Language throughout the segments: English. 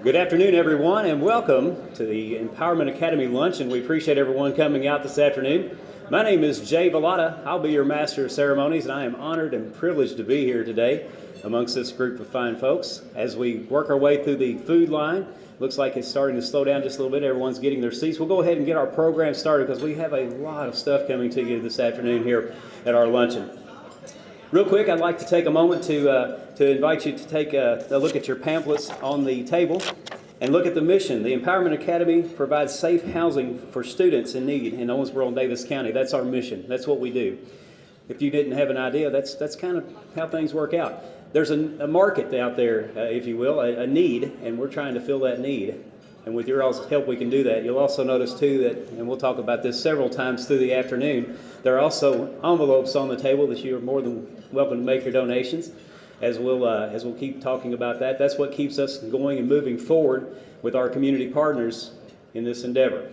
Good afternoon, everyone, and welcome to the Empowerment Academy Luncheon. We appreciate everyone coming out this afternoon. My name is Jay Vallata. I'll be your Master of Ceremonies, and I am honored and privileged to be here today amongst this group of fine folks. As we work our way through the food line, looks like it's starting to slow down just a little bit. Everyone's getting their seats. We'll go ahead and get our program started because we have a lot of stuff coming to you this afternoon here at our luncheon. Real quick, I'd like to take a moment to invite you to take a look at your pamphlets on the table and look at the mission. The Empowerment Academy provides safe housing for students in need in Owensboro and Davis County. That's our mission. That's what we do. If you didn't have an idea, that's kind of how things work out. There's a market out there, if you will, a need, and we're trying to fill that need. And with your all's help, we can do that. You'll also notice, too, that, and we'll talk about this several times through the afternoon, there are also envelopes on the table that you are more than welcome to make your donations, as we'll keep talking about that. That's what keeps us going and moving forward with our community partners in this endeavor.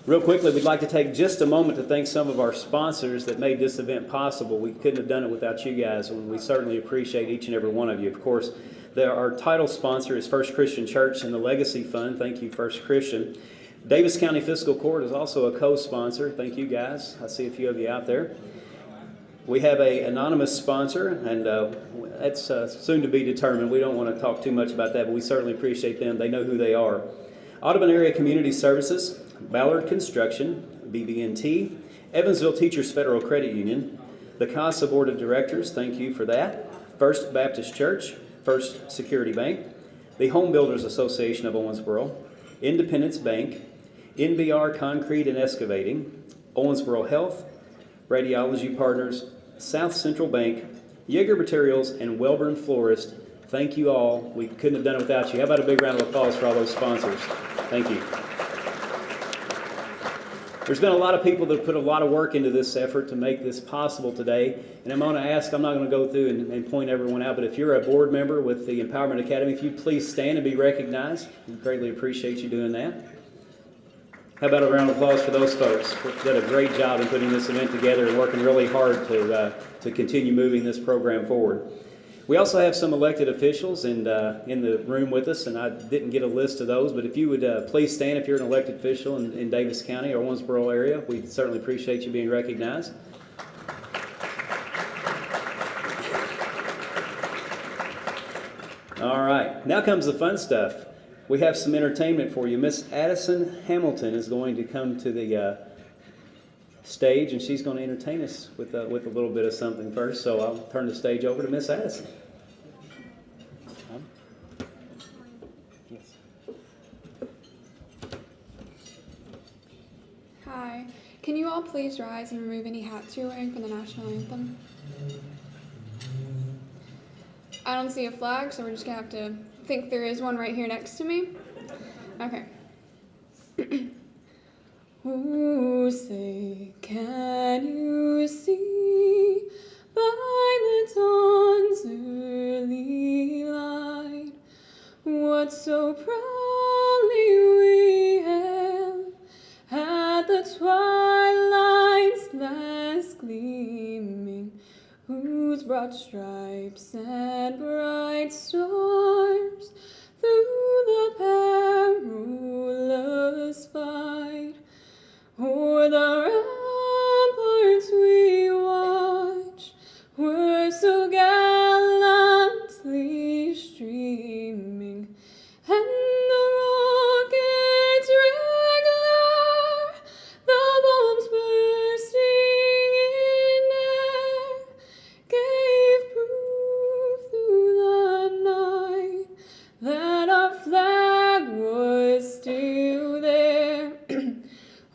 Real quickly, we'd like to take just a moment to thank some of our sponsors that made this event possible. We couldn't have done it without you guys, and we certainly appreciate each and every one of you. Of course, our title sponsor is First Christian Church and the Legacy Fund. Thank you, First Christian. Davis County Fiscal Court is also a co-sponsor. Thank you, guys. I see a few of you out there. We have an anonymous sponsor, and that's soon to be determined. We don't want to talk too much about that, but we certainly appreciate them. They know who they are. Audubon Area Community Services, Ballard Construction, BB&T, Evansville Teachers Federal Credit Union, the CASA Board of Directors, thank you for that, First Baptist Church, First Security Bank, the Home Builders Association of Owensboro, Independence Bank, NBR Concrete and Excavating, Owensboro Health, Radiology Partners, South Central Bank, Yeager Materials, and Welborn Florist. Thank you all. We couldn't have done it without you. How about a big round of applause for all those sponsors? Thank you. There's been a lot of people that have put a lot of work into this effort to make this possible today. And I'm going to ask, I'm not going to go through and point everyone out, but if you're a board member with the Empowerment Academy, if you please stand and be recognized, we greatly appreciate you doing that. How about a round of applause for those folks who did a great job in putting this event together and working really hard to continue moving this program forward. We also have some elected officials in the room with us, and I didn't get a list of those, but if you would please stand if you're an elected official in Davis County or Owensboro area, we'd certainly appreciate you being recognized. All right, now comes the fun stuff. We have some entertainment for you. Miss Addison Hamilton is going to come to the stage, and she's going to entertain us with a little bit of something first. So I'll turn the stage over to Miss Addison. Yes. Hi. Can you all please rise and remove any hats you're wearing for the national anthem? I don't see a flag, so we're just going to have to think there is one right here next to me. Okay. Oh, say, can you see by the dawn's early light what so proudly we hailed at the twilight's last gleaming, whose broad stripes and bright stars through the perilous fight o'er the ramparts we watch were so gallantly streaming, and the rockets' red glare, the bombs bursting in air, gave proof through the night that our flag was still there.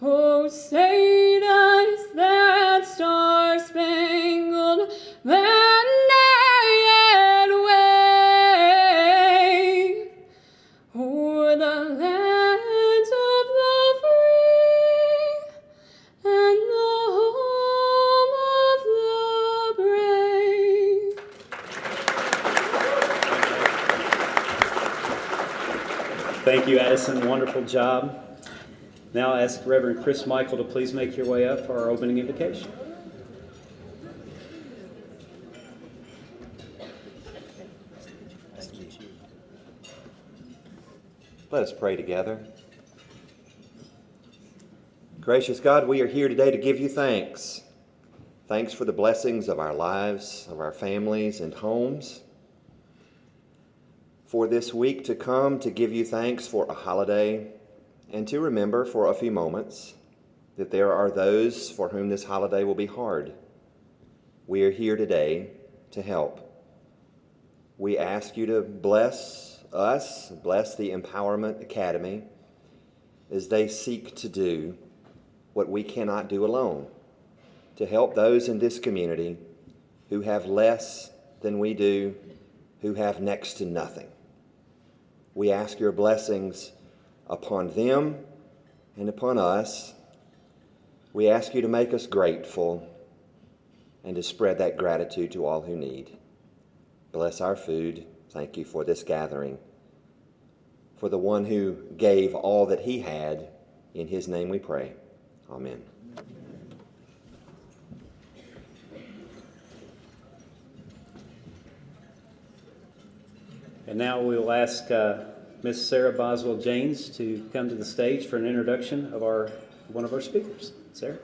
Oh, say does that star-spangled banner yet wave o'er the lands of the free and the home of the brave? Thank you, Addison. Wonderful job. Now I ask Reverend Chris Michael to please make your way up for our opening invocation. Let us pray together. Gracious God, we are here today to give you thanks. Thanks for the blessings of our lives, of our families and homes. For this week to come, to give you thanks for a holiday, and to remember for a few moments that there are those for whom this holiday will be hard. We are here today to help. We ask you to bless us, bless the Empowerment Academy as they seek to do what we cannot do alone, to help those in this community who have less than we do, who have next to nothing. We ask your blessings upon them and upon us. We ask you to make us grateful and to spread that gratitude to all who need. Bless our food. Thank you for this gathering. For the one who gave all that he had, in his name we pray. Amen. And now we'll ask Miss Sarah Boswell-Janes to come to the stage for an introduction of one of our speakers. Sarah?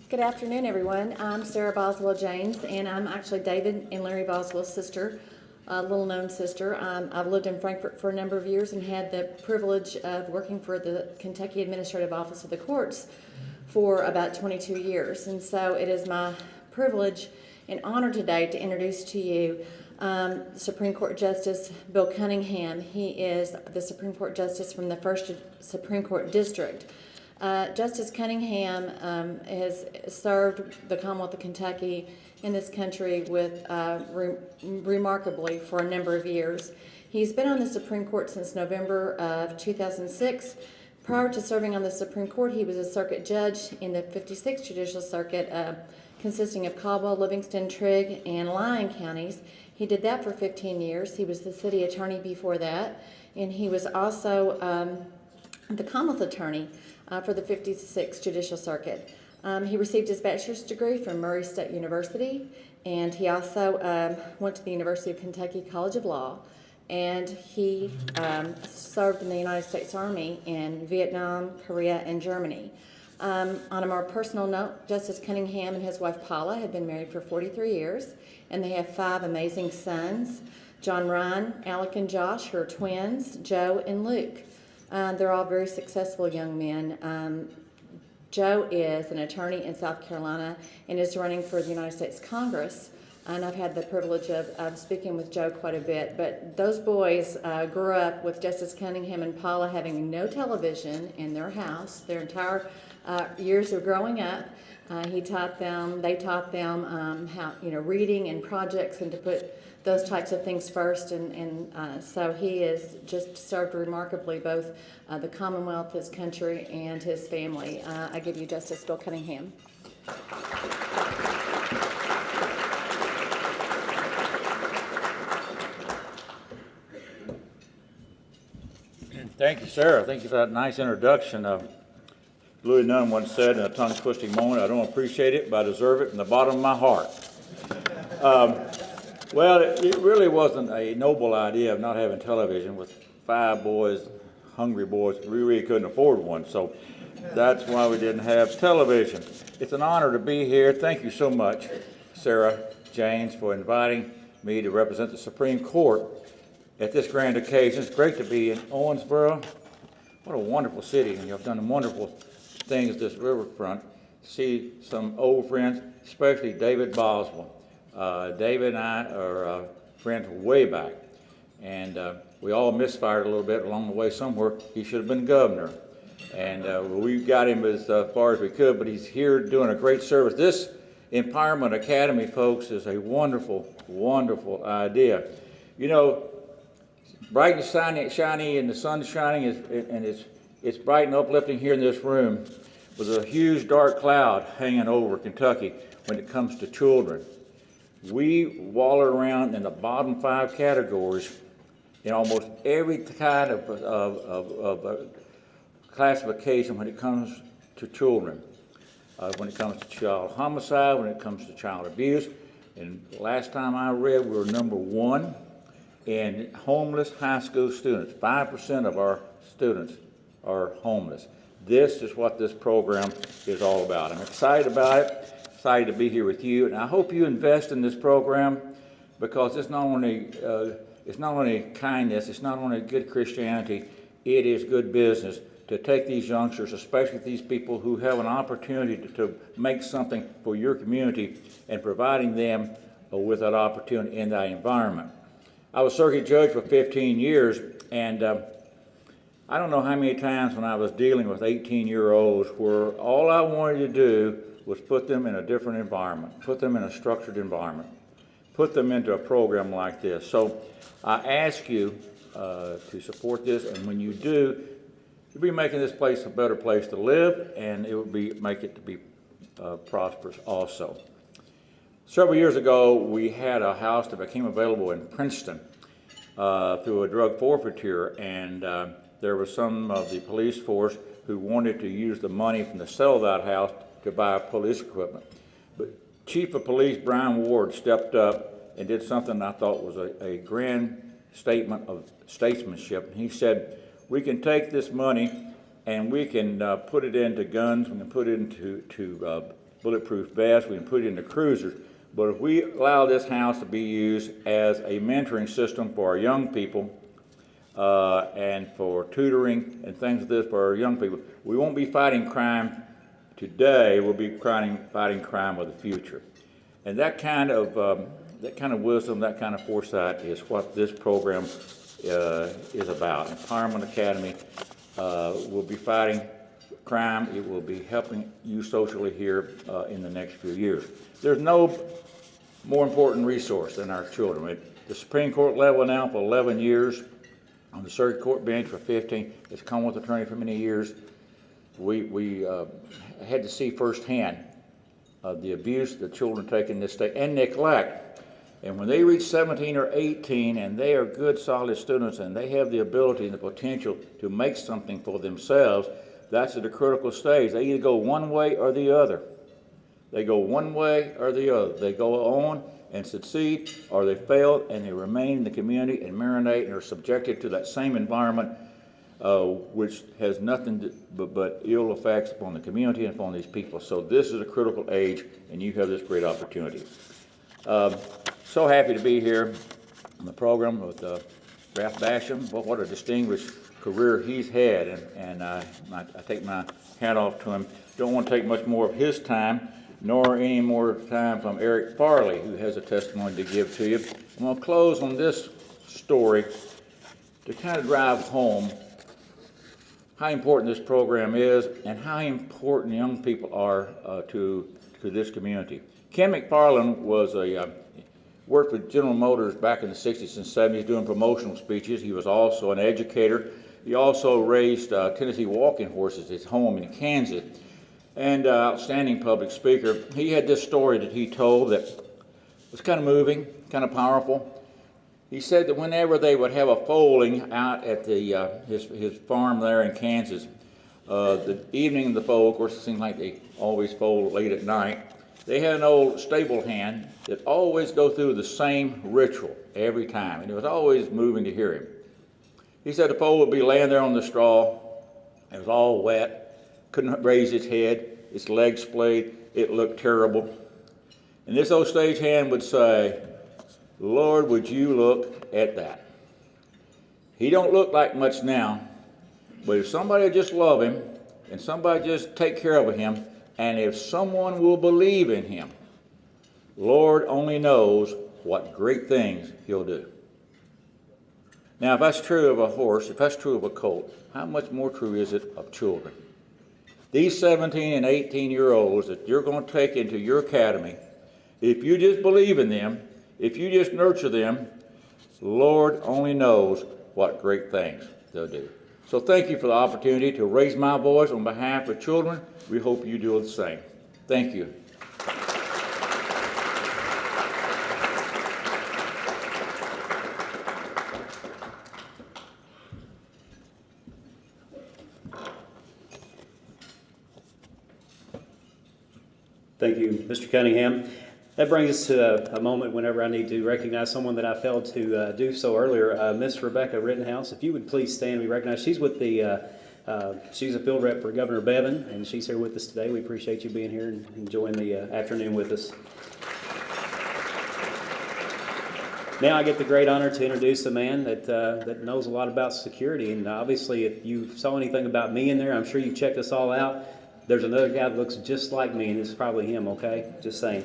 Good afternoon, everyone. I'm Sarah Boswell-Janes, and I'm actually David and Larry Boswell's sister, a little-known sister. I've lived in Frankfort for a number of years and had the privilege of working for the Kentucky Administrative Office of the Courts for about 22 years. And so it is my privilege and honor today to introduce to you Supreme Court Justice Bill Cunningham. He is the Supreme Court Justice from the 1st Supreme Court District. Justice Cunningham has served the Commonwealth of Kentucky in this country with remarkably for a number of years. He's been on the Supreme Court since November of 2006. Prior to serving on the Supreme Court, he was a circuit judge in the 56th Judicial Circuit, consisting of Caldwell, Livingston, Trigg, and Lyon counties. He did that for 15 years. He was the city attorney before that, and he was also the Commonwealth attorney for the 56th Judicial Circuit. He received his bachelor's degree from Murray State University, and he also went to the University of Kentucky College of Law, and he served in the United States Army in Vietnam, Korea, and Germany. On a more personal note, Justice Cunningham and his wife Paula have been married for 43 years, and they have 5 amazing sons: John Ryan, Alec and Josh, who are twins, Joe and Luke. They're all very successful young men. Joe is an attorney in South Carolina and is running for the United States Congress. And I've had the privilege of speaking with Joe quite a bit. But those boys grew up with Justice Cunningham and Paula having no television in their house their entire years of growing up. They taught them how, reading and projects and to put those types of things first, and so he has just served remarkably both the Commonwealth, his country, and his family. I give you Justice Bill Cunningham. Thank you, Sarah. Thank you for that nice introduction. Louis Nunn once said in a tongue-twisting moment, "I don't appreciate it, but I deserve it from the bottom of my heart." Well, it really wasn't a noble idea of not having television with 5 boys, hungry boys. We really couldn't afford one, so that's why we didn't have television. It's an honor to be here. Thank you so much, Sarah Janes, for inviting me to represent the Supreme Court at this grand occasion. It's great to be in Owensboro. What a wonderful city, and you've done wonderful things this riverfront. See some old friends, especially David Boswell. David and I are friends way back, and we all misfired a little bit along the way somewhere. He should have been governor, and we got him as far as we could, but he's here doing a great service. This Empowerment Academy, folks, is a wonderful, wonderful idea. Bright and shiny, and the sun's shining, and it's bright and uplifting here in this room, with a huge dark cloud hanging over Kentucky when it comes to children. We waller around in the bottom 5 categories in almost every kind of classification when it comes to children. when it comes to child homicide, when it comes to child abuse. And last time I read, we were number 1 in homeless high school students. 5% of our students are homeless. This is what this program is all about. I'm excited about it, excited to be here with you, and I hope you invest in this program because it's not only kindness, it's not only good Christianity, it is good business to take these youngsters, especially these people who have an opportunity to make something for your community and providing them with that opportunity in that environment. I was circuit judge for 15 years, and I don't know how many times when I was dealing with 18-year-olds where all I wanted to do was put them in a different environment, put them in a structured environment, put them into a program like this. So I ask you to support this, and when you do, you'll be making this place a better place to live, and it will make it to be prosperous also. Several years ago, we had a house that became available in Princeton through a drug forfeiture, and there was some of the police force who wanted to use the money from the sale of that house to buy police equipment. But Chief of Police Brian Ward stepped up and did something I thought was a grand statement of statesmanship. He said, we can take this money and we can put it into guns, we can put it into bulletproof vests, we can put it into cruisers, but if we allow this house to be used as a mentoring system for our young people and for tutoring and things like this for our young people, we won't be fighting crime today, we'll be fighting crime of the future. And that kind of wisdom, that kind of foresight is what this program is about. Empowerment Academy will be fighting crime. It will be helping you socially here in the next few years. There's no more important resource than our children. At the Supreme Court level now for 11 years, on the circuit court bench for 15, it's Commonwealth attorney for many years. We had to see firsthand the abuse that children take in this state and neglect. And when they reach 17 or 18 and they are good, solid students and they have the ability and the potential to make something for themselves, that's at a critical stage. They either go one way or the other. They go one way or the other. They go on and succeed, or they fail and they remain in the community and marinate and are subjected to that same environment, which has nothing but ill effects upon the community and upon these people. So this is a critical age, and you have this great opportunity. So happy to be here on the program with Ralph Basham. What a distinguished career he's had, and I take my hat off to him. Don't want to take much more of his time, nor any more time from Eric Farley, who has a testimony to give to you. I'm going to close on this story to kind of drive home how important this program is and how important young people are to this community. Ken McFarland was worked with General Motors back in the 60s and 70s doing promotional speeches. He was also an educator. He also raised Tennessee walking horses at his home in Kansas, and outstanding public speaker. He had this story that he told that was kind of moving, kind of powerful. He said that whenever they would have a foaling out at his farm there in Kansas, the evening of the foal, of course it seemed like they always foal late at night, they had an old stable hand that always go through the same ritual every time, and it was always moving to hear him. He said the foal would be laying there on the straw, it was all wet, couldn't raise its head, its legs splayed, it looked terrible. And this old stage hand would say, Lord, would you look at that? He don't look like much now, but if somebody would just love him, and somebody just take care of him, and if someone will believe in him, Lord only knows what great things he'll do. Now, if that's true of a horse, if that's true of a colt, how much more true is it of children? These 17 and 18-year-olds that you're going to take into your academy, if you just believe in them, if you just nurture them, Lord only knows what great things they'll do. So thank you for the opportunity to raise my voice on behalf of children. We hope you do the same. Thank you. Thank you, Mr. Cunningham. That brings us to a moment whenever I need to recognize someone that I failed to do so earlier. Miss Rebecca Rittenhouse, if you would please stand and be recognized. She's with she's a field rep for Governor Bevin, and she's here with us today. We appreciate you being here and enjoying the afternoon with us. Now I get the great honor to introduce a man that knows a lot about security, and obviously if you saw anything about me in there, I'm sure you checked us all out. There's another guy that looks just like me, and it's probably him, okay? Just saying.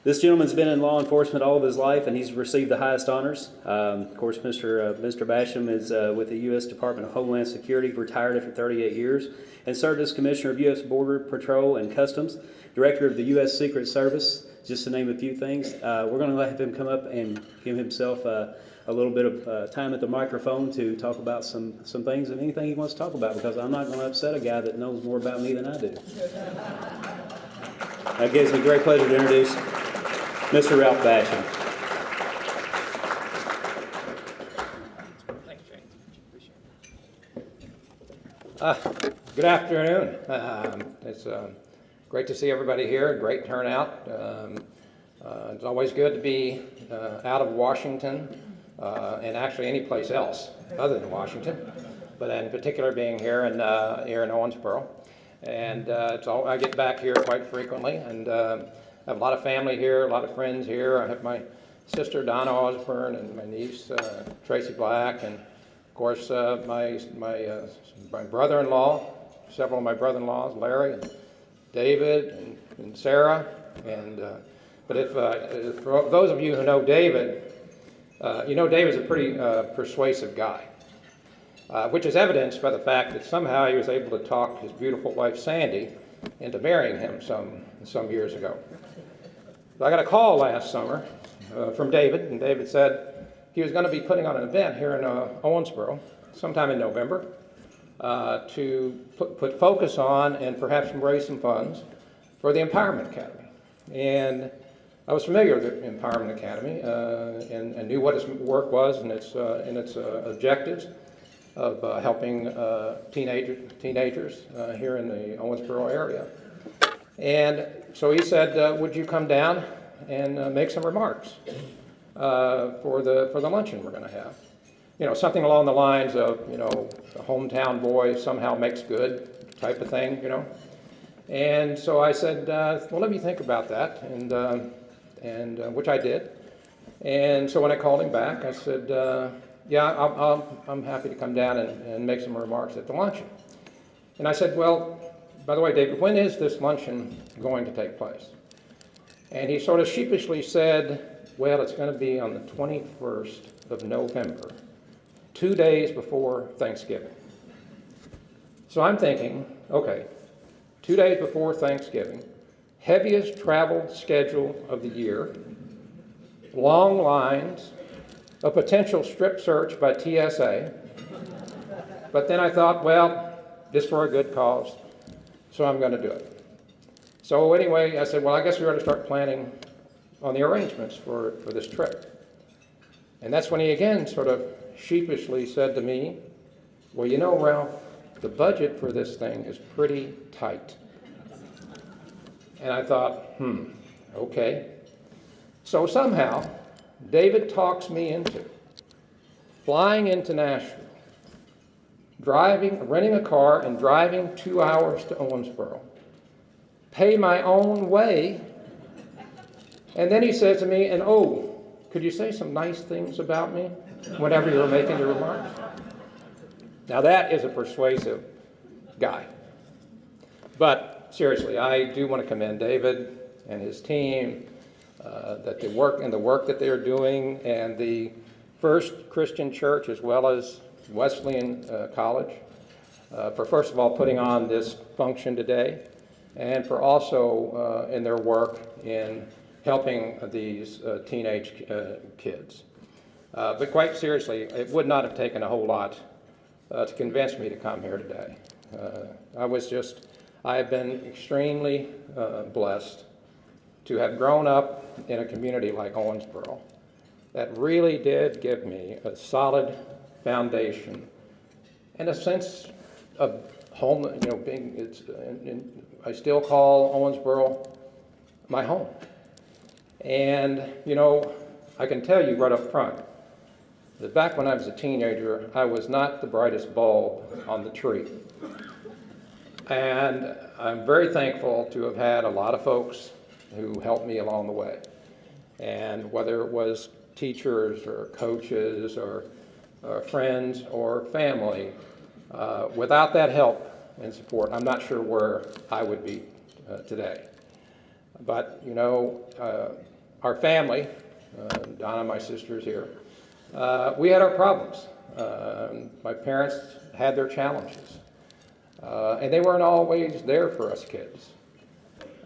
This gentleman's been in law enforcement all of his life, and he's received the highest honors. Of course, Mr. Basham is with the U.S. Department of Homeland Security, retired after 38 years, and served as Commissioner of U.S. Border Patrol and Customs, Director of the U.S. Secret Service, just to name a few things. We're going to let him come up and give himself a little bit of time at the microphone to talk about some things and anything he wants to talk about, because I'm not going to upset a guy that knows more about me than I do. That gives me great pleasure to introduce Mr. Ralph Basham. Thank you, James. Good afternoon. It's great to see everybody here. Great turnout. It's always good to be out of Washington and actually any place else other than Washington, but in particular being here in Owensboro. And I get back here quite frequently, and I have a lot of family here, a lot of friends here. I have my sister Donna Osborne and my niece Tracy Black, and of course my brother-in-law, several of my brother-in-laws, Larry and David and Sarah. And but if for those of you who know David, you know David's a pretty persuasive guy, which is evidenced by the fact that somehow he was able to talk his beautiful wife Sandy into marrying him some years ago. I got a call last summer from David, and David said he was going to be putting on an event here in Owensboro sometime in November to put focus on and perhaps raise some funds for the Empowerment Academy. And I was familiar with the Empowerment Academy and knew what its work was and its objectives of helping teenagers here in the Owensboro area. And so he said, would you come down and make some remarks for the luncheon we're going to have? You know, something along the lines of, you know, the hometown boy somehow makes good type of thing, you know. And so I said, well, let me think about that, and which I did. And so when I called him back, I said, yeah, I'm happy to come down and make some remarks at the luncheon. And I said, well, by the way, David, when is this luncheon going to take place? And he sort of sheepishly said, well, it's going to be on the 21st of November, 2 days before Thanksgiving. So I'm thinking, okay, 2 days before Thanksgiving, heaviest travel schedule of the year, long lines, a potential strip search by TSA. But then I thought, well, this for a good cause, so I'm going to do it. So anyway, I said, well, I guess we ought to start planning on the arrangements for this trip. And that's when he again sort of sheepishly said to me, well, you know, Ralph, the budget for this thing is pretty tight. And I thought, okay. So somehow, David talks me into flying into Nashville, renting a car and driving 2 hours to Owensboro, pay my own way, and then he says to me, and oh, could you say some nice things about me whenever you're making your remarks? Now that is a persuasive guy. But seriously, I do want to commend David and his team, that the work that they are doing, and the First Christian Church as well as Wesleyan College, for first of all putting on this function today, and for also in their work in helping these teenage kids. But quite seriously, it would not have taken a whole lot to convince me to come here today. I have been extremely blessed to have grown up in a community like Owensboro that really did give me a solid foundation and a sense of home, I still call Owensboro my home. And, I can tell you right up front that back when I was a teenager, I was not the brightest bulb on the tree. And I'm very thankful to have had a lot of folks who helped me along the way. And whether it was teachers or coaches or friends or family, without that help and support, I'm not sure where I would be today. But, our family, Donna, my sister's here, we had our problems. My parents had their challenges. And they weren't always there for us kids.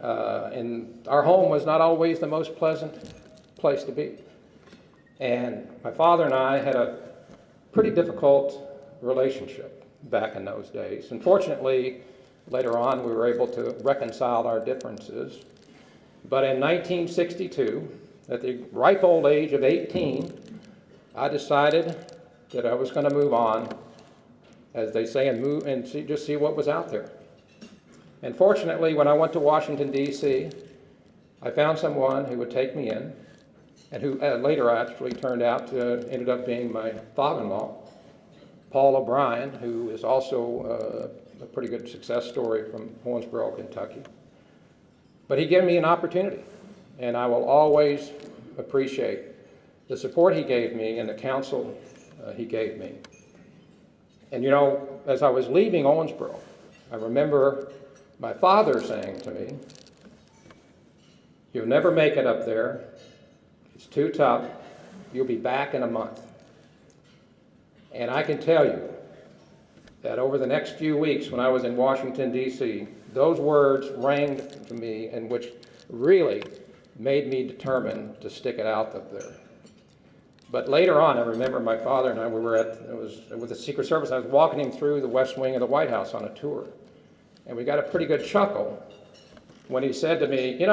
And our home was not always the most pleasant place to be. And my father and I had a pretty difficult relationship back in those days. And fortunately, later on, we were able to reconcile our differences. But in 1962, at the ripe old age of 18, I decided that I was going to move on, as they say, and move and just see what was out there. And fortunately, when I went to Washington, D.C., I found someone who would take me in, and who later actually ended up being my father-in-law, Paul O'Brien, who is also a pretty good success story from Owensboro, Kentucky. But he gave me an opportunity, and I will always appreciate the support he gave me and the counsel he gave me. And as I was leaving Owensboro, I remember my father saying to me, "You'll never make it up there. It's too tough. You'll be back in a month." And I can tell you that over the next few weeks when I was in Washington, D.C., those words rang to me, and which really made me determined to stick it out up there. But later on, I remember my father and I, with the Secret Service, I was walking him through the West Wing of the White House on a tour. And we got a pretty good chuckle when he said to me,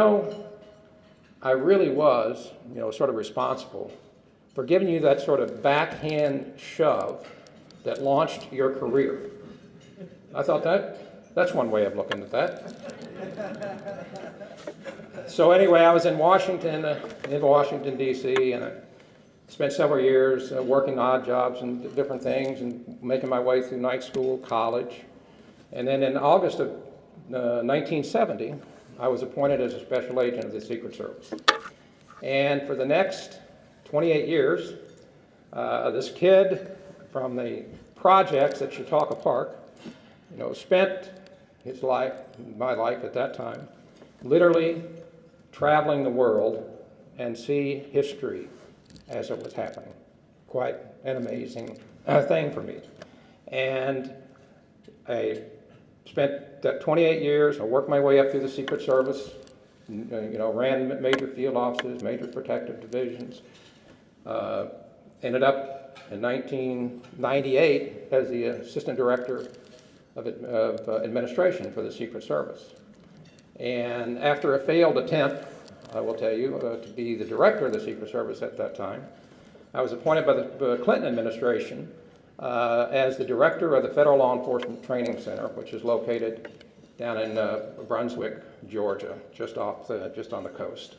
I really was, sort of responsible for giving you that sort of backhand shove that launched your career. I thought that's one way of looking at that. So anyway, I was in Washington, D.C., and I spent several years working odd jobs and different things and making my way through night school, college. And then in August of 1970, I was appointed as a special agent of the Secret Service. And for the next 28 years, this kid from the projects at Chautauqua Park, spent his life, my life at that time, literally traveling the world and see history as it was happening. Quite an amazing thing for me. And I spent that 28 years, I worked my way up through the Secret Service, ran major field offices, major protective divisions, ended up in 1998 as the Assistant Director of Administration for the Secret Service. And after a failed attempt, I will tell you, to be the Director of the Secret Service at that time, I was appointed by the Clinton administration as the Director of the Federal Law Enforcement Training Center, which is located down in Brunswick, Georgia, just on the coast.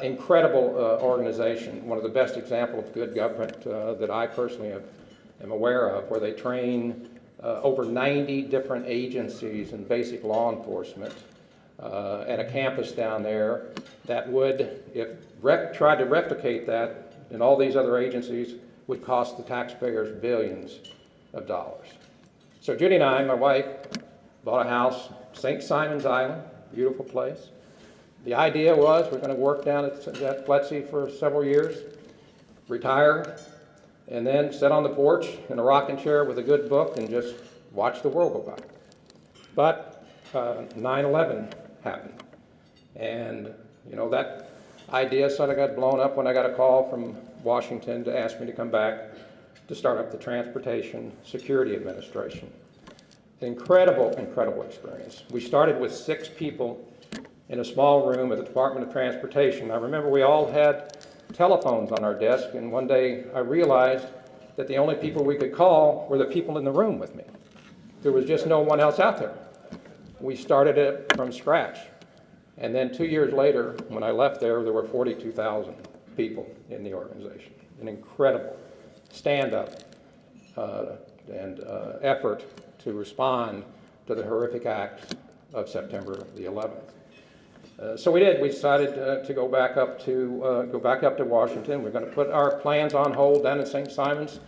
Incredible organization, one of the best examples of good government that I personally am aware of, where they train over 90 different agencies in basic law enforcement at a campus down there that would, if tried to replicate that in all these other agencies, would cost the taxpayers billions of dollars. So Judy and I, my wife, bought a house, St. Simon's Island, beautiful place. The idea was we're going to work down at FLETC for several years, retire, and then sit on the porch in a rocking chair with a good book and just watch the world go by. But 9/11 happened. And, that idea sort of got blown up when I got a call from Washington to ask me to come back to start up the Transportation Security Administration. Incredible experience. We started with 6 people in a small room at the Department of Transportation. I remember we all had telephones on our desk, and one day I realized that the only people we could call were the people in the room with me. there was just no one else out there. We started it from scratch. And then 2 years later, when I left there were 42,000 people in the organization. An incredible stand-up and effort to respond to the horrific acts of September the 11th. So we did. We decided to go back up to Washington. We're going to put our plans on hold down in St. Simons,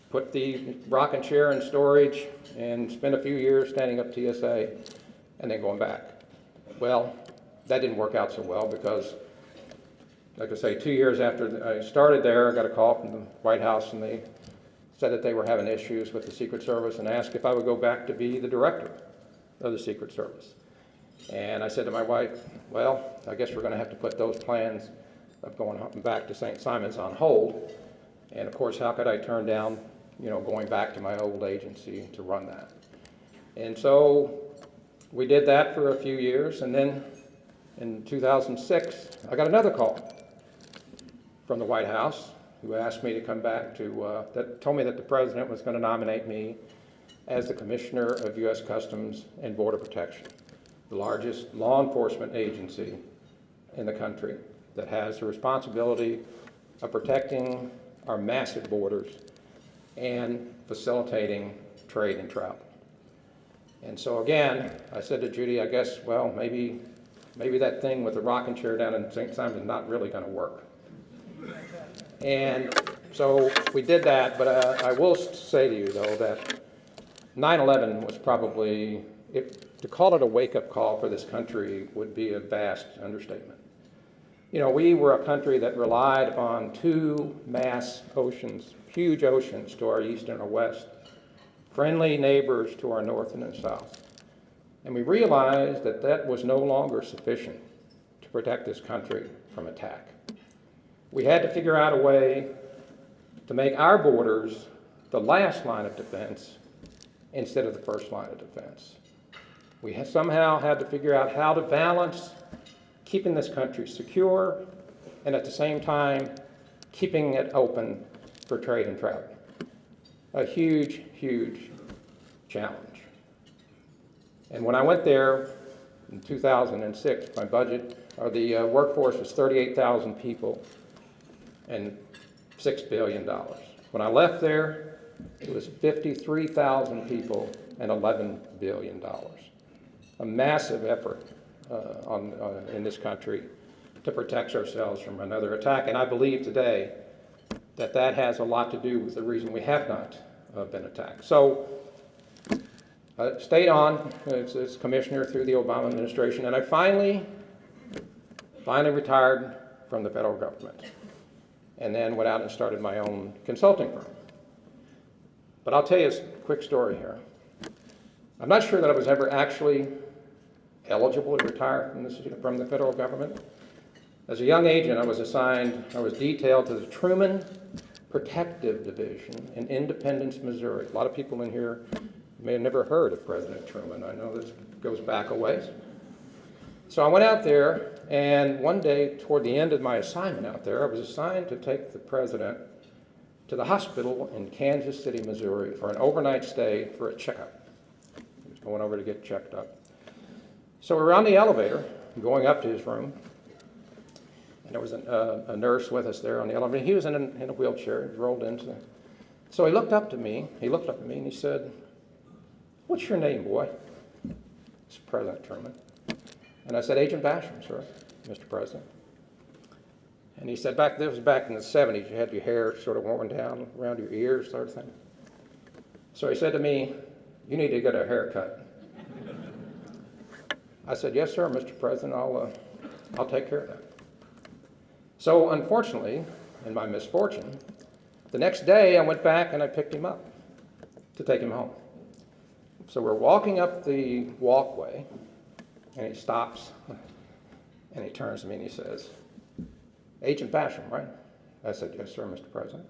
put the rocking chair in storage, and spend a few years standing up TSA, and then going back. Well, that didn't work out so well because, like I say, 2 years after I started there, I got a call from the White House, and they said that they were having issues with the Secret Service and asked if I would go back to be the director of the Secret Service. And I said to my wife, well, I guess we're going to have to put those plans of going back to St. Simons on hold. And of course, how could I turn down, going back to my old agency to run that? And so we did that for a few years, and then in 2006, I got another call from the White House who asked me to come back that told me that the president was going to nominate me as the Commissioner of U.S. Customs and Border Protection, the largest law enforcement agency in the country that has the responsibility of protecting our massive borders and facilitating trade and travel. And so again, I said to Judy, I guess, well, maybe that thing with the rocking chair down in St. Simon is not really going to work. And so we did that, but I will say to you, though, that 9/11 was probably, to call it a wake-up call for this country would be a vast understatement. We were a country that relied upon two mass oceans, huge oceans to our east and our west, friendly neighbors to our north and the south. And we realized that that was no longer sufficient to protect this country from attack. We had to figure out a way to make our borders the last line of defense instead of the first line of defense. We somehow had to figure out how to balance keeping this country secure and at the same time keeping it open for trade and travel. A huge, huge challenge. And when I went there in 2006, my budget, or the workforce was 38,000 people and $6 billion. When I left there, it was 53,000 people and $11 billion. A massive effort in this country to protect ourselves from another attack. And I believe today that that has a lot to do with the reason we have not been attacked. So I stayed on as commissioner through the Obama administration, and I finally retired from the federal government, and then went out and started my own consulting firm. But I'll tell you a quick story here. I'm not sure that I was ever actually eligible to retire from the federal government. As a young agent, I was detailed to the Truman Protective Division in Independence, Missouri. A lot of people in here may have never heard of President Truman. I know this goes back a ways. So I went out there, and one day toward the end of my assignment out there, I was assigned to take the president to the hospital in Kansas City, Missouri for an overnight stay for a checkup. He was going over to get checked up. So we were on the elevator going up to his room, and there was a nurse with us there on the elevator. He was in a wheelchair, he rolled into. So he looked up at me and he said, "What's your name, boy?" It's President Truman. And I said, "Agent Basham, sir, Mr. President." And he said, this was back in the 70s, you had your hair sort of worn down around your ears, sort of thing. So he said to me, "You need to get a haircut." I said, "Yes, sir, Mr. President, I'll take care of that." So unfortunately, in my misfortune, the next day I went back and I picked him up to take him home. So we're walking up the walkway, and he stops, and he turns to me and he says, "Agent Basham, right?" I said, "Yes, sir, Mr. President."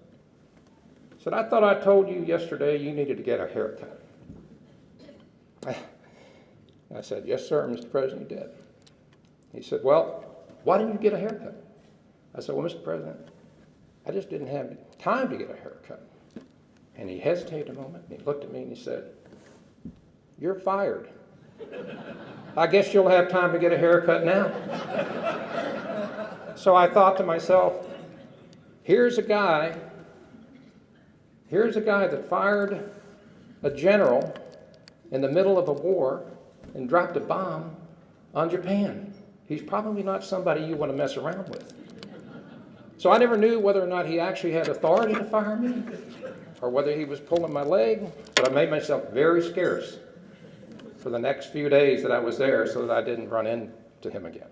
He said, "I thought I told you yesterday you needed to get a haircut." I said, "Yes, sir, Mr. President, you did." He said, "Well, why didn't you get a haircut?" I said, "Well, Mr. President, I just didn't have time to get a haircut." And he hesitated a moment, and he looked at me and he said, "You're fired. I guess you'll have time to get a haircut now." So I thought to myself, here's a guy that fired a general in the middle of a war and dropped a bomb on Japan. He's probably not somebody you want to mess around with. So I never knew whether or not he actually had authority to fire me or whether he was pulling my leg, but I made myself very scarce for the next few days that I was there so that I didn't run into him again.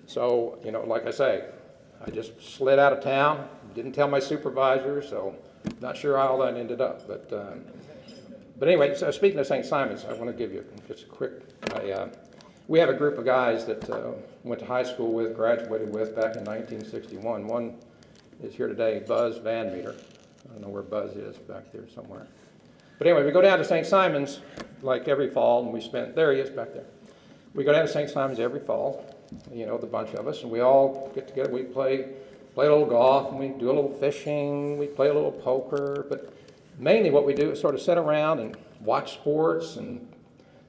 So, like I say, I just slid out of town, didn't tell my supervisor, so not sure how all that ended up. But anyway, so speaking of St. Simon's, I want to give you just a quick, we have a group of guys that went to high school with, graduated with back in 1961. One is here today, Buzz Van Meter. I don't know where Buzz is, back there somewhere. But anyway, we go down to St. Simon's like every fall, and there he is back there. We go down to St. Simon's every fall, the bunch of us, and we all get together. We play a little golf, and we do a little fishing, we play a little poker, but mainly what we do is sort of sit around and watch sports and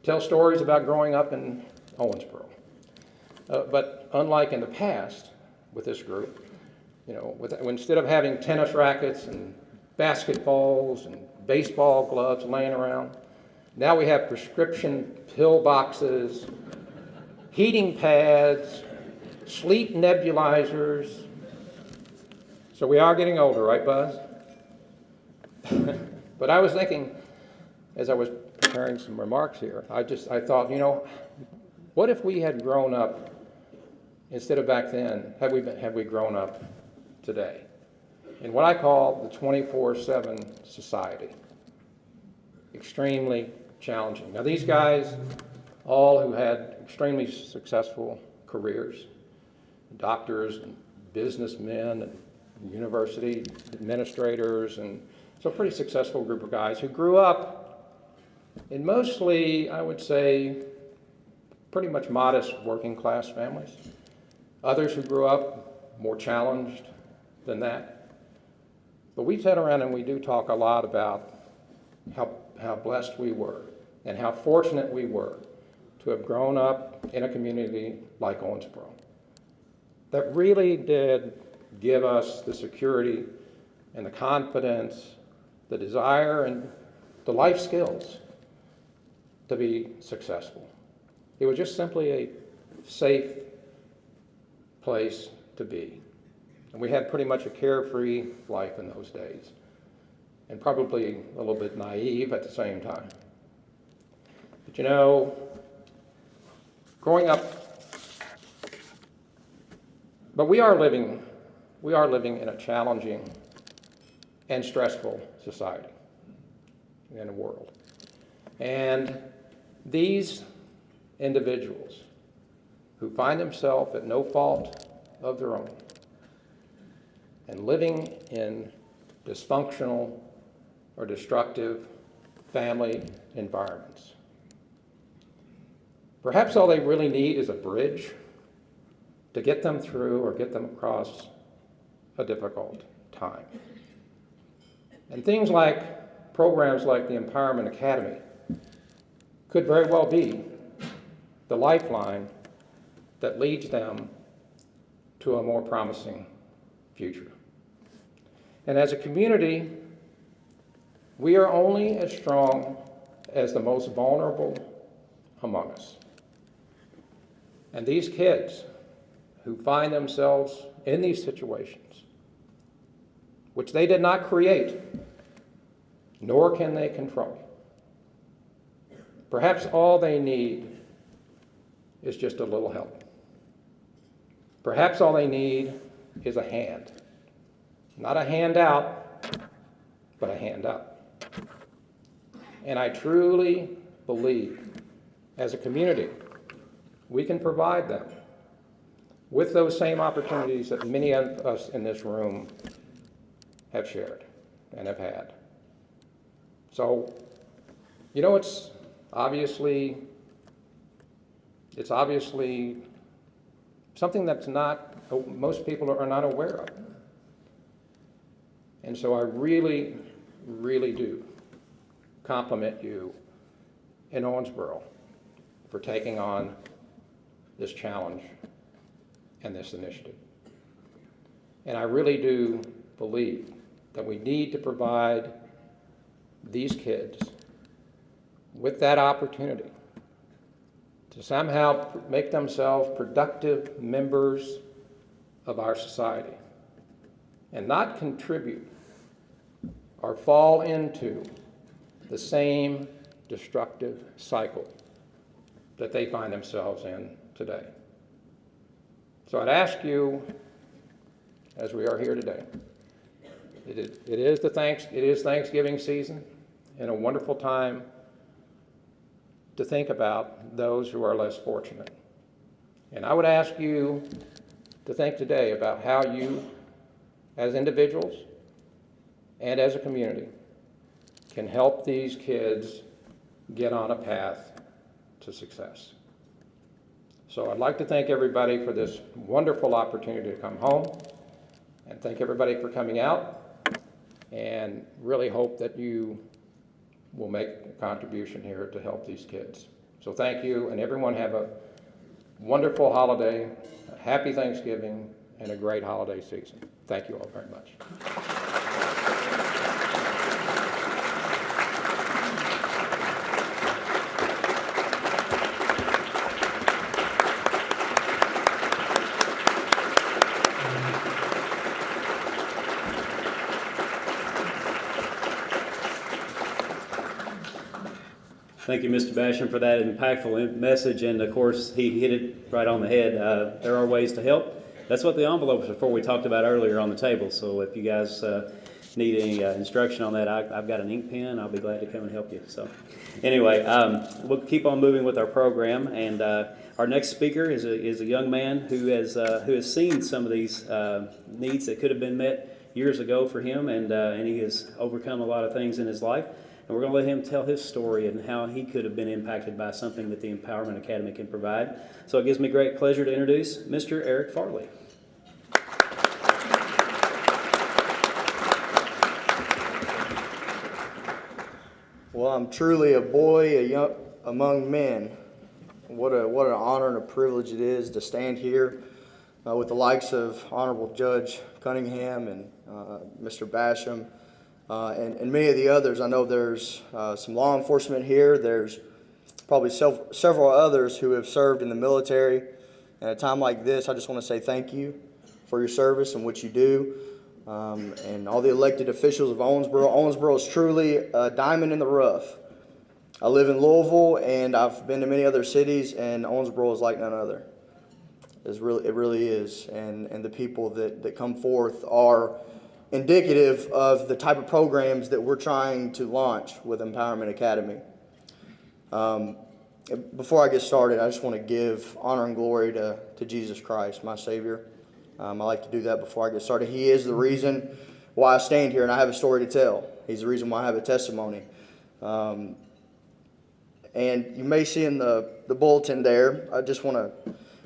tell stories about growing up in Owensboro. But unlike in the past with this group, instead of having tennis rackets and basketballs and baseball gloves laying around, now we have prescription pill boxes, heating pads, sleep nebulizers. So we are getting older, right, Buzz? But I was thinking, as I was preparing some remarks here, I thought, what if we had grown up, instead of back then, had we grown up today, in what I call the 24/7 society? Extremely challenging. Now these guys, all who had extremely successful careers, doctors and businessmen and university administrators, and so a pretty successful group of guys who grew up in mostly, I would say, pretty much modest working class families. Others who grew up more challenged than that. But we sit around and we do talk a lot about how blessed we were and how fortunate we were to have grown up in a community like Owensboro that really did give us the security and the confidence, the desire and the life skills to be successful. It was just simply a safe place to be. And we had pretty much a carefree life in those days, and probably a little bit naive at the same time. But growing up, but we are living in a challenging and stressful society and a world. And these individuals who find themselves at no fault of their own and living in dysfunctional or destructive family environments, perhaps all they really need is a bridge to get them through or get them across a difficult time. And things like programs like the Empowerment Academy could very well be the lifeline that leads them to a more promising future. And as a community, we are only as strong as the most vulnerable among us. And these kids who find themselves in these situations, which they did not create, nor can they control, perhaps all they need is just a little help. Perhaps all they need is a hand. Not a handout, but a hand up. And I truly believe, as a community, we can provide them with those same opportunities that many of us in this room have shared and have had. So, it's obviously something that's most people are not aware of. And so I really, really do compliment you in Owensboro for taking on this challenge and this initiative. And I really do believe that we need to provide these kids with that opportunity to somehow make themselves productive members of our society and not contribute or fall into the same destructive cycle that they find themselves in today. So I'd ask you, as we are here today, it is Thanksgiving season and a wonderful time to think about those who are less fortunate. And I would ask you to think today about how you, as individuals and as a community, can help these kids get on a path to success. So I'd like to thank everybody for this wonderful opportunity to come home, and thank everybody for coming out, and really hope that you will make a contribution here to help these kids. So thank you, and everyone have a wonderful holiday, a happy Thanksgiving, and a great holiday season. Thank you all very much. Thank you, Mr. Basham, for that impactful message, and of course, he hit it right on the head. There are ways to help. That's what the envelopes are for, we talked about earlier on the table, so if you guys need any instruction on that, I've got an ink pen. I'll be glad to come and help you. So anyway, we'll keep on moving with our program, and our next speaker is a young man who has seen some of these needs that could have been met years ago for him, and he has overcome a lot of things in his life. And we're going to let him tell his story and how he could have been impacted by something that the Empowerment Academy can provide. So it gives me great pleasure to introduce Mr. Eric Farley. Well, I'm truly a boy among men. What an honor and a privilege it is to stand here with the likes of Honorable Judge Cunningham and Mr. Basham. And many of the others. I know there's some law enforcement here. There's probably several others who have served in the military. At a time like this, I just want to say thank you for your service and what you do. And all the elected officials of Owensboro. Owensboro is truly a diamond in the rough. I live in Louisville, and I've been to many other cities, and Owensboro is like none other. It really is. And the people that come forth are indicative of the type of programs that we're trying to launch with Empowerment Academy. Before I get started, I just want to give honor and glory to Jesus Christ, my Savior. I like to do that before I get started. He is the reason why I stand here, and I have a story to tell. He's the reason why I have a testimony. And you may see in the bulletin there, I just want to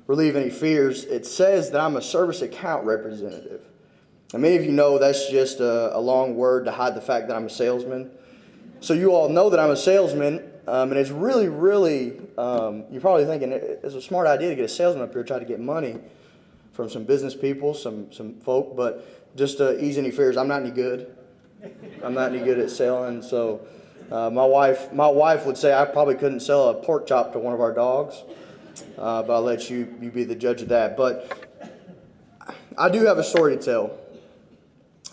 relieve any fears. It says that I'm a service account representative. And many of you know that's just a long word to hide the fact that I'm a salesman. So you all know that I'm a salesman, and it's really, you're probably thinking it's a smart idea to get a salesman up here, try to get money from some business people, some folk, but just to ease any fears, I'm not any good. I'm not any good at selling. So my wife would say I probably couldn't sell a pork chop to one of our dogs, but I'll let you be the judge of that. But I do have a story to tell.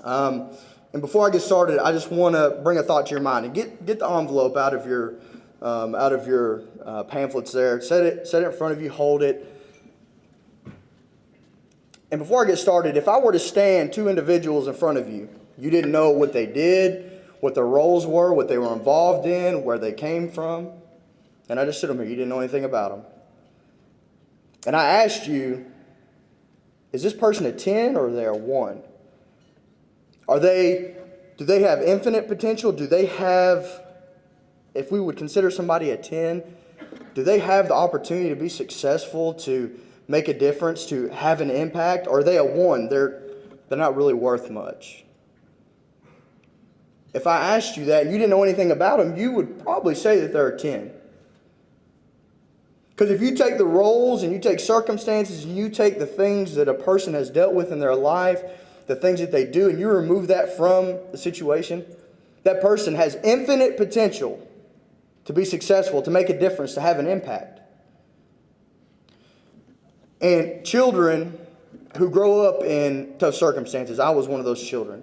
And before I get started, I just want to bring a thought to your mind and get the envelope out of your pamphlets there. Set it in front of you. Hold it. And before I get started, if I were to stand two individuals in front of you, you didn't know what they did, what their roles were, what they were involved in, where they came from, and I just stood them here. You didn't know anything about them. And I asked you, is this person a 10 or are they a 1? Do they have infinite potential? Do they have, if we would consider somebody a 10, do they have the opportunity to be successful, to make a difference, to have an impact? Or are they a 1? They're not really worth much. If I asked you that and you didn't know anything about them, you would probably say that they're a 10. Because if you take the roles and you take circumstances and you take the things that a person has dealt with in their life, the things that they do, and you remove that from the situation, that person has infinite potential to be successful, to make a difference, to have an impact. And children who grow up in tough circumstances, I was one of those children.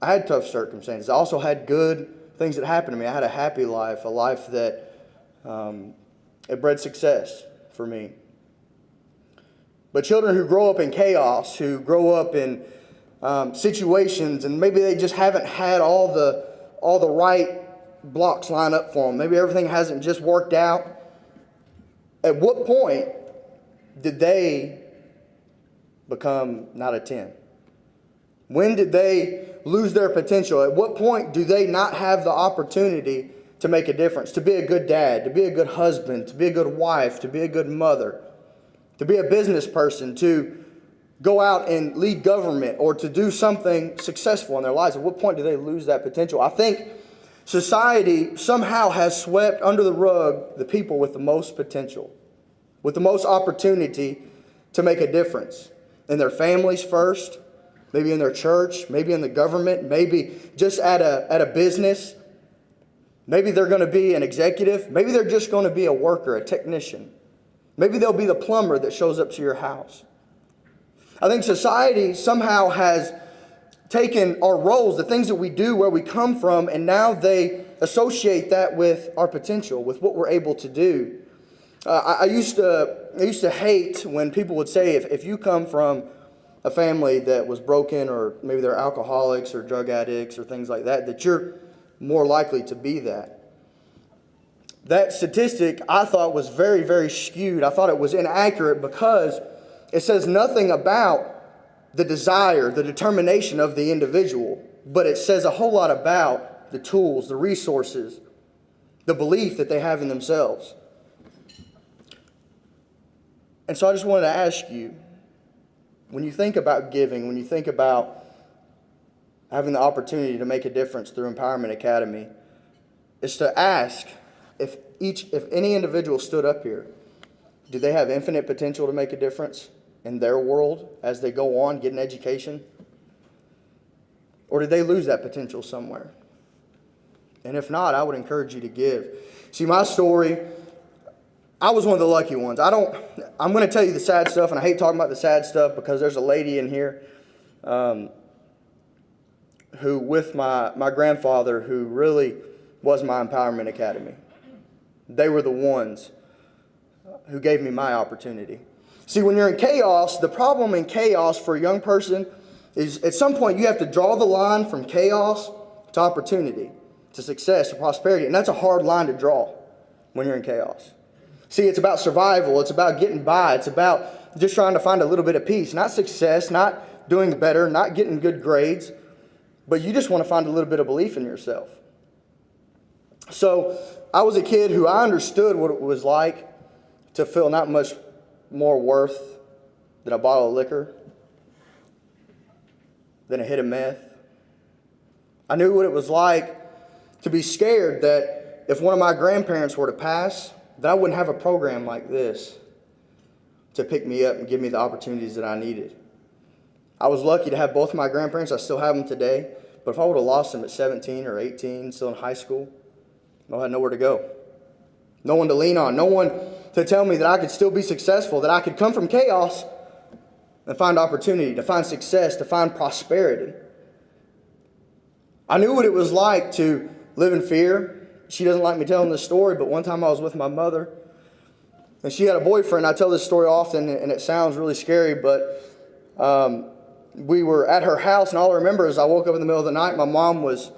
I had tough circumstances. I also had good things that happened to me. I had a happy life, a life that it bred success for me. But children who grow up in chaos, who grow up in situations, and maybe they just haven't had all the right blocks line up for them. Maybe everything hasn't just worked out. At what point did they become not a 10? When did they lose their potential? At what point do they not have the opportunity to make a difference, to be a good dad, to be a good husband, to be a good wife, to be a good mother, to be a business person, to go out and lead government, or to do something successful in their lives? At what point do they lose that potential? I think society somehow has swept under the rug the people with the most potential, with the most opportunity to make a difference in their families first, maybe in their church, maybe in the government, maybe just at a business. Maybe they're going to be an executive. Maybe they're just going to be a worker, a technician. Maybe they'll be the plumber that shows up to your house. I think society somehow has taken our roles, the things that we do, where we come from, and now they associate that with our potential, with what we're able to do. I used to hate when people would say, if you come from a family that was broken, or maybe they're alcoholics or drug addicts or things like that, that you're more likely to be that. That statistic I thought was very, very skewed. I thought it was inaccurate because it says nothing about the desire, the determination of the individual, but it says a whole lot about the tools, the resources, the belief that they have in themselves. And so I just wanted to ask you, when you think about giving, when you think about having the opportunity to make a difference through Empowerment Academy, is to ask if any individual stood up here, do they have infinite potential to make a difference in their world as they go on, get an education? Or did they lose that potential somewhere? And if not, I would encourage you to give. See, my story, I was one of the lucky ones. I'm going to tell you the sad stuff, and I hate talking about the sad stuff because there's a lady in here who, with my grandfather, who really was my Empowerment Academy. They were the ones who gave me my opportunity. See, when you're in chaos, the problem in chaos for a young person is at some point you have to draw the line from chaos to opportunity, to success, to prosperity. And that's a hard line to draw when you're in chaos. See, it's about survival. It's about getting by. It's about just trying to find a little bit of peace. Not success, not doing better, not getting good grades, but you just want to find a little bit of belief in yourself. So I was a kid who I understood what it was like to feel not much more worth than a bottle of liquor, than a hit of meth. I knew what it was like to be scared that if one of my grandparents were to pass, that I wouldn't have a program like this to pick me up and give me the opportunities that I needed. I was lucky to have both of my grandparents. I still have them today. But if I would have lost them at 17 or 18, still in high school, I had nowhere to go. No one to lean on. No one to tell me that I could still be successful, that I could come from chaos and find opportunity, to find success, to find prosperity. I knew what it was like to live in fear. She doesn't like me telling this story, but one time I was with my mother, and she had a boyfriend. I tell this story often, and it sounds really scary, but we were at her house, and all I remember is I woke up in the middle of the night. My mom was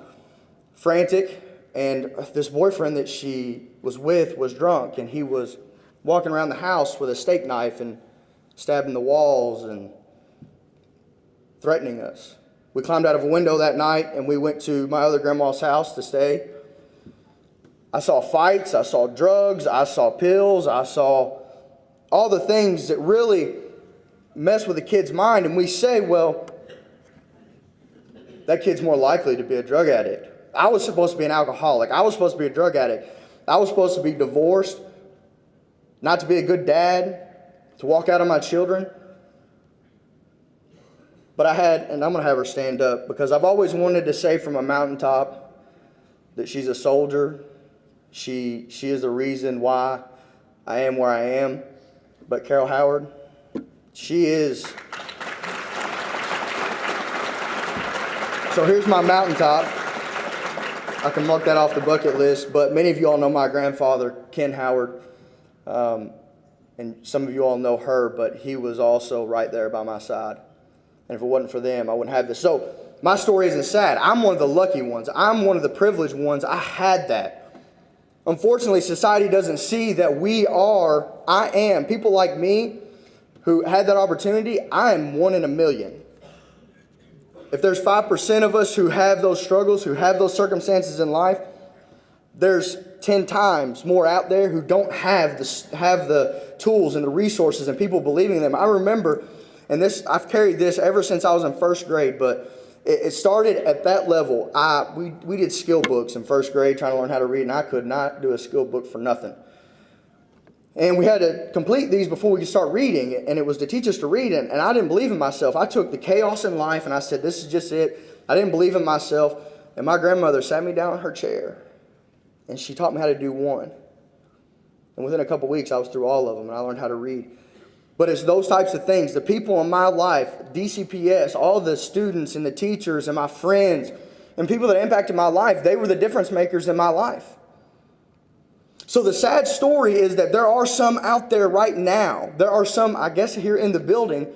frantic, and this boyfriend that she was with was drunk, and he was walking around the house with a steak knife and stabbing the walls and threatening us. We climbed out of a window that night, and we went to my other grandma's house to stay. I saw fights, I saw drugs, I saw pills, I saw all the things that really mess with a kid's mind. And we say, well, that kid's more likely to be a drug addict. I was supposed to be an alcoholic. I was supposed to be a drug addict. I was supposed to be divorced, not to be a good dad, to walk out on my children. But I had, and I'm going to have her stand up, because I've always wanted to say from a mountaintop that she's a soldier. She is the reason why I am where I am. But Carol Howard, she is. So here's my mountaintop. I can mark that off the bucket list. But many of you all know my grandfather, Ken Howard. And some of you all know her, but he was also right there by my side. And if it wasn't for them, I wouldn't have this. So my story isn't sad. I'm one of the lucky ones. I'm one of the privileged ones. I had that. Unfortunately, society doesn't see that I am, people like me who had that opportunity, I am 1 in a million. If there's 5% of us who have those struggles, who have those circumstances in life, there's 10 times more out there who don't have the tools and the resources and people believing in them. I remember, and I've carried this ever since I was in first grade, but it started at that level. We did skill books in first grade trying to learn how to read, and I could not do a skill book for nothing. And we had to complete these before we could start reading, and it was to teach us to read, and I didn't believe in myself. I took the chaos in life, and I said, this is just it. I didn't believe in myself, and my grandmother sat me down in her chair, and she taught me how to do one. And within a couple weeks, I was through all of them, and I learned how to read. But it's those types of things. The people in my life, DCPS, all the students and the teachers and my friends and people that impacted my life, they were the difference makers in my life. So the sad story is that there are some out there right now. There are some, I guess, here in the building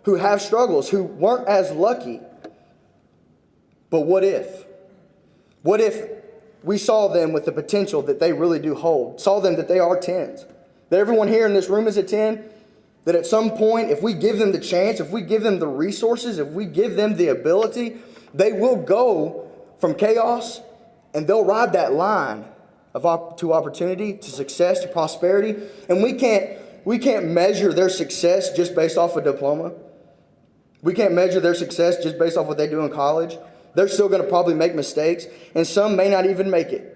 who have struggles, who weren't as lucky. But what if? What if we saw them with the potential that they really do hold? Saw them that they are 10s. That everyone here in this room is a 10? That at some point, if we give them the chance, if we give them the resources, if we give them the ability, they will go from chaos and they'll ride that line to opportunity, to success, to prosperity. And we can't measure their success just based off a diploma. We can't measure their success just based off what they do in college. They're still going to probably make mistakes, and some may not even make it.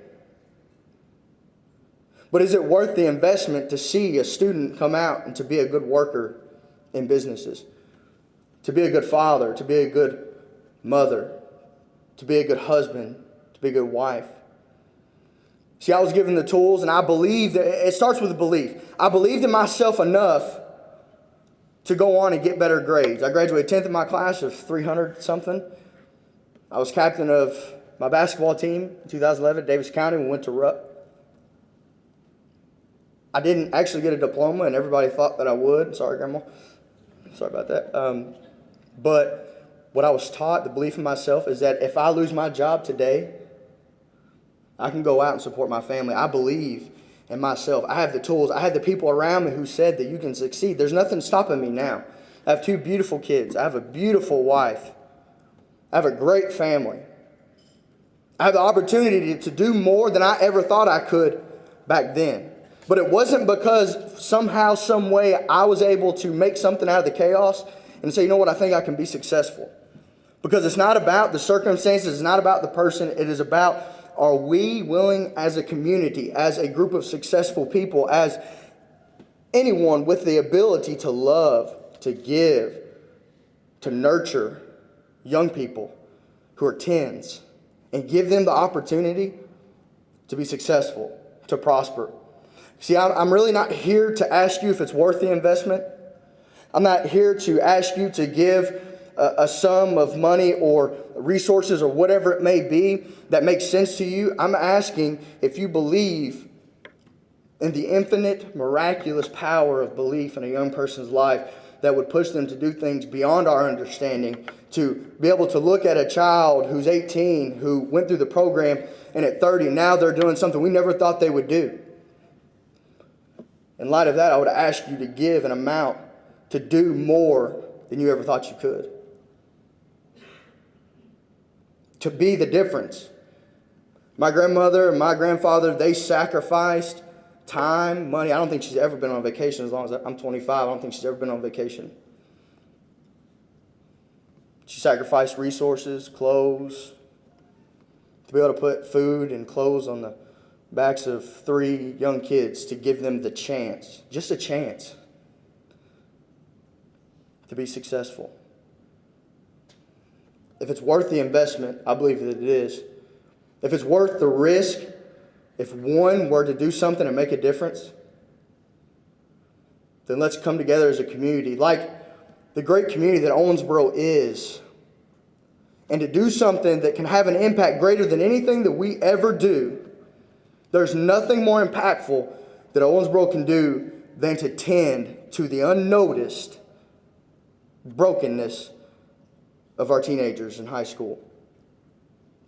But is it worth the investment to see a student come out and to be a good worker in businesses? To be a good father, to be a good mother, to be a good husband, to be a good wife? See, I was given the tools, and I believe that it starts with a belief. I believed in myself enough to go on and get better grades. I graduated 10th in my class of 300 something. I was captain of my basketball team in 2011 at Davis County. We went to Rupp. I didn't actually get a diploma, and everybody thought that I would. Sorry, Grandma. Sorry about that. But what I was taught, the belief in myself, is that if I lose my job today, I can go out and support my family. I believe in myself. I have the tools. I had the people around me who said that you can succeed. There's nothing stopping me now. I have 2 beautiful kids. I have a beautiful wife. I have a great family. I have the opportunity to do more than I ever thought I could back then. But it wasn't because somehow, some way, I was able to make something out of the chaos and say, you know what, I think I can be successful. Because it's not about the circumstances, it's not about the person, it is about, are we willing as a community, as a group of successful people, as anyone with the ability to love, to give, to nurture young people who are 10s and give them the opportunity to be successful, to prosper. See, I'm really not here to ask you if it's worth the investment. I'm not here to ask you to give a sum of money or resources or whatever it may be that makes sense to you. I'm asking if you believe in the infinite, miraculous power of belief in a young person's life that would push them to do things beyond our understanding, to be able to look at a child who's 18, who went through the program, and at 30, now they're doing something we never thought they would do. In light of that, I would ask you to give an amount to do more than you ever thought you could. To be the difference. My grandmother and my grandfather, they sacrificed time, money. I don't think she's ever been on vacation as long as I'm 25. I don't think she's ever been on vacation. She sacrificed resources, clothes, to be able to put food and clothes on the backs of 3 young kids to give them the chance, just a chance, to be successful. If it's worth the investment, I believe that it is. If it's worth the risk, if one were to do something and make a difference, then let's come together as a community, like the great community that Owensboro is, and to do something that can have an impact greater than anything that we ever do. There's nothing more impactful that Owensboro can do than to tend to the unnoticed brokenness of our teenagers in high school.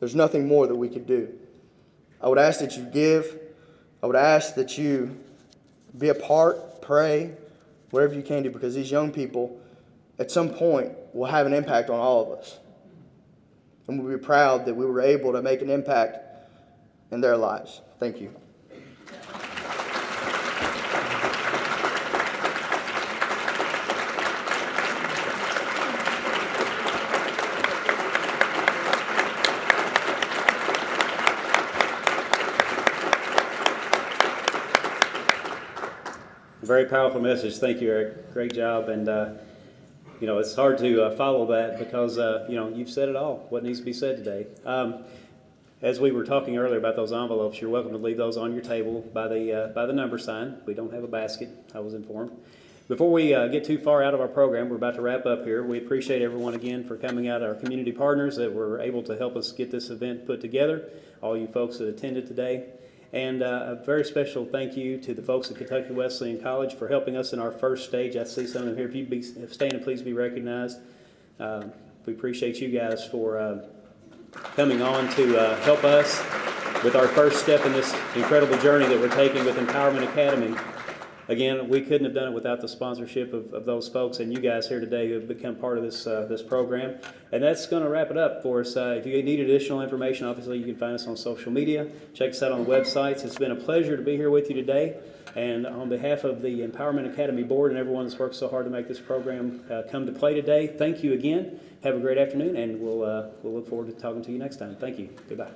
There's nothing more that we could do. I would ask that you give. I would ask that you be a part, pray, whatever you can do, because these young people at some point will have an impact on all of us. And we'll be proud that we were able to make an impact in their lives. Thank you. Very powerful message. Thank you, Eric. Great job. And, it's hard to follow that because, you've said it all, what needs to be said today. As we were talking earlier about those envelopes, you're welcome to leave those on your table by the number sign. We don't have a basket, I was informed. Before we get too far out of our program, we're about to wrap up here. We appreciate everyone again for coming out, our community partners that were able to help us get this event put together, all you folks that attended today. And a very special thank you to the folks at Kentucky Wesleyan College for helping us in our first stage. I see some of them here. If you'd be standing, please be recognized. We appreciate you guys for coming on to help us with our first step in this incredible journey that we're taking with Empowerment Academy. Again, we couldn't have done it without the sponsorship of those folks and you guys here today who have become part of this program. And that's going to wrap it up for us. If you need additional information, obviously you can find us on social media. Check us out on the websites. It's been a pleasure to be here with you today. And on behalf of the Empowerment Academy Board and everyone that's worked so hard to make this program come to play today, thank you again. Have a great afternoon, and we'll look forward to talking to you next time. Thank you. Goodbye.